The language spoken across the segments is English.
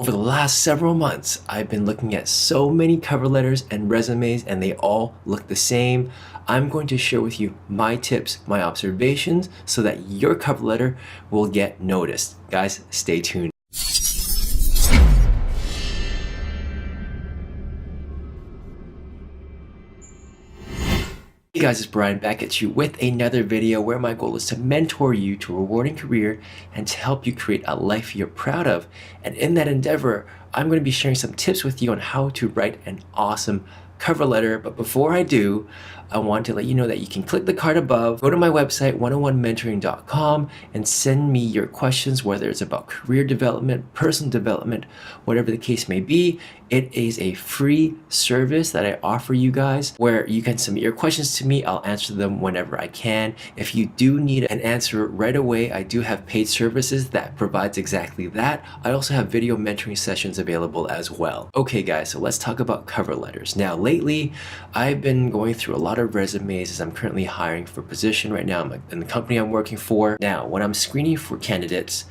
Over the last several months, I've been looking at so many cover letters and resumes, and they all look the same. I'm going to share with you my tips, my observations, so that your cover letter will get noticed. Guys, stay tuned. Hey guys, it's Brian back at you with another video where my goal is to mentor you to a rewarding career and to help you create a life you're proud of. And in that endeavor, I'm going to be sharing some tips with you on how to write an awesome cover letter. But before I do, I want to let you know that you can click the card above, go to my website 101mentoring.com and send me your questions, whether it's about career development, personal development, whatever the case may be. It is a free service that I offer you guys where you can submit your questions to me. I'll answer them whenever I can. If you do need an answer right away, I do have paid services that provides exactly that. I also have video mentoring sessions available as well. Okay guys, so let's talk about cover letters. Now lately, I've been going through a lot of resumes as I'm currently hiring for a position right now in the company I'm working for. Now, when I'm screening for candidates,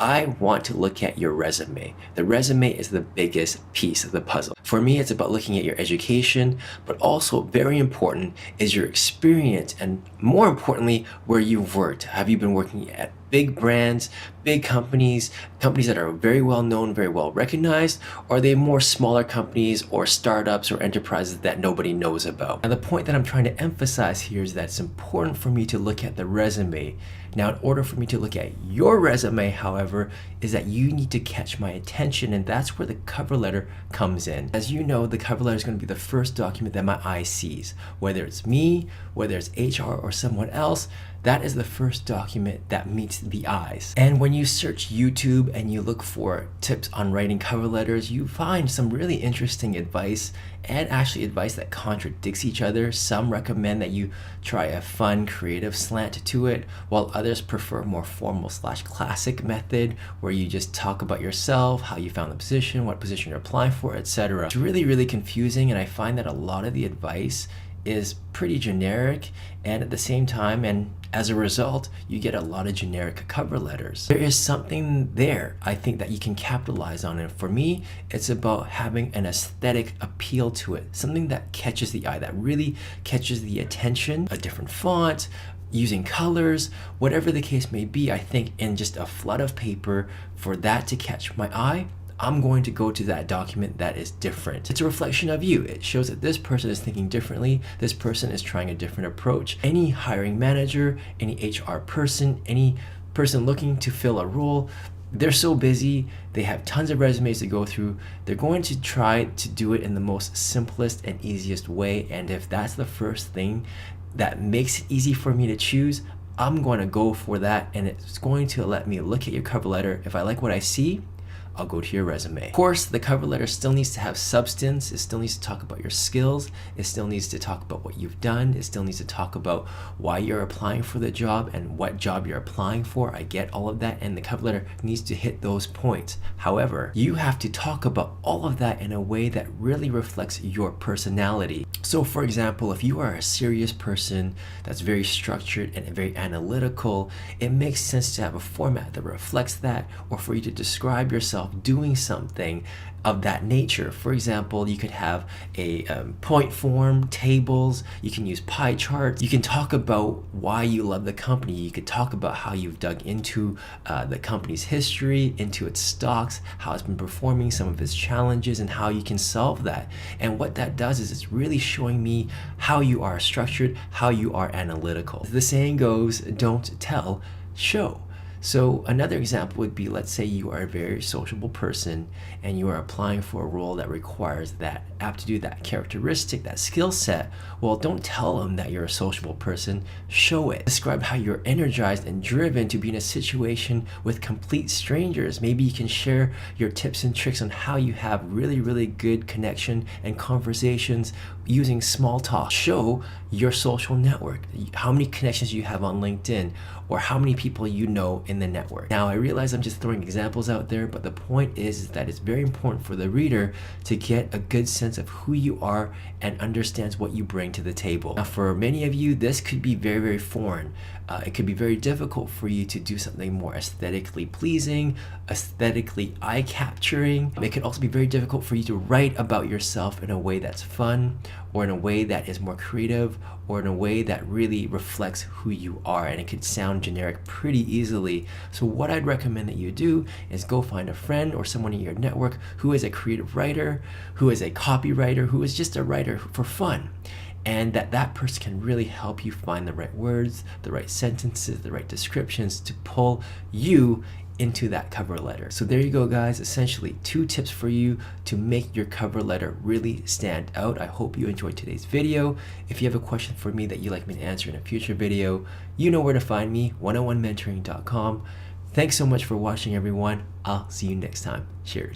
I want to look at your resume. The resume is the biggest piece of the puzzle. For me, it's about looking at your education, but also very important is your experience and more importantly, where you've worked. Have you been working at big brands, big companies, companies that are very well known, very well recognized, or are they more smaller companies or startups or enterprises that nobody knows about? And the point that I'm trying to emphasize here is that it's important for me to look at the resume. Now, in order for me to look at your resume, however, is that you need to catch my attention, and that's where the cover letter comes in. As you know, the cover letter is going to be the first document that my eye sees. Whether it's me, whether it's HR or someone else, that is the first document that meets the eyes. And when you search YouTube and you look for tips on writing cover letters, you find some really interesting advice and actually advice that contradicts each other. Some recommend that you try a fun, creative slant to it, while others prefer a more formal / classic method where you just talk about yourself, how you found the position, what position you're applying for, etc. It's really, really confusing, and I find that a lot of the advice is pretty generic, and at the same time, and as a result, you get a lot of generic cover letters. There is something there, I think, that you can capitalize on, and for me, it's about having an aesthetic appeal to it, something that catches the eye, that really catches the attention, a different font, using colors, whatever the case may be. I think in just a flood of paper, for that to catch my eye, I'm going to go to that document that is different. It's a reflection of you. It shows that this person is thinking differently. This person is trying a different approach. Any hiring manager, any HR person, any person looking to fill a role, they're so busy. They have tons of resumes to go through. They're going to try to do it in the most simplest and easiest way. And if that's the first thing that makes it easy for me to choose, I'm going to go for that. And it's going to let me look at your cover letter. If I like what I see, I'll go to your resume. Of course, the cover letter still needs to have substance. It still needs to talk about your skills. It still needs to talk about what you've done. It still needs to talk about why you're applying for the job and what job you're applying for. I get all of that, and the cover letter needs to hit those points. However, you have to talk about all of that in a way that really reflects your personality. So for example, if you are a serious person that's very structured and very analytical, it makes sense to have a format that reflects that, or for you to describe yourself doing something of that nature. For example, you could have a point form, tables, you can use pie charts, you can talk about why you love the company, you could talk about how you've dug into the company's history, into its stocks, how it's been performing, some of its challenges, and how you can solve that. And what that does is it's really showing me how you are structured, how you are analytical. The saying goes, don't tell, show. So another example would be, let's say you are a very sociable person and you are applying for a role that requires that aptitude, that characteristic, that skill set. Well, don't tell them that you're a sociable person, show it. Describe how you're energized and driven to be in a situation with complete strangers. Maybe you can share your tips and tricks on how you have really, really good connection and conversations using small talk. Show your social network, how many connections you have on LinkedIn, or how many people you know in the network. Now, I realize I'm just throwing examples out there, but the point is that it's very important for the reader to get a good sense of who you are and understands what you bring to the table. Now, for many of you, this could be very, very foreign. It could be very difficult for you to do something more aesthetically pleasing, aesthetically eye-capturing. It could also be very difficult for you to write about yourself in a way that's fun, or in a way that is more creative, or in a way that really reflects who you are, and it could sound generic pretty easily. So what I'd recommend that you do is go find a friend or someone in your network who is a creative writer, who is a copywriter, who is just a writer for fun, and that person can really help you find the right words, the right sentences, the right descriptions to pull you into that cover letter. So there you go, guys. Essentially 2 tips for you to make your cover letter really stand out. I hope you enjoyed today's video. If you have a question for me that you'd like me to answer in a future video, you know where to find me, 101mentoring.com. Thanks so much for watching, everyone. I'll see you next time. Cheers.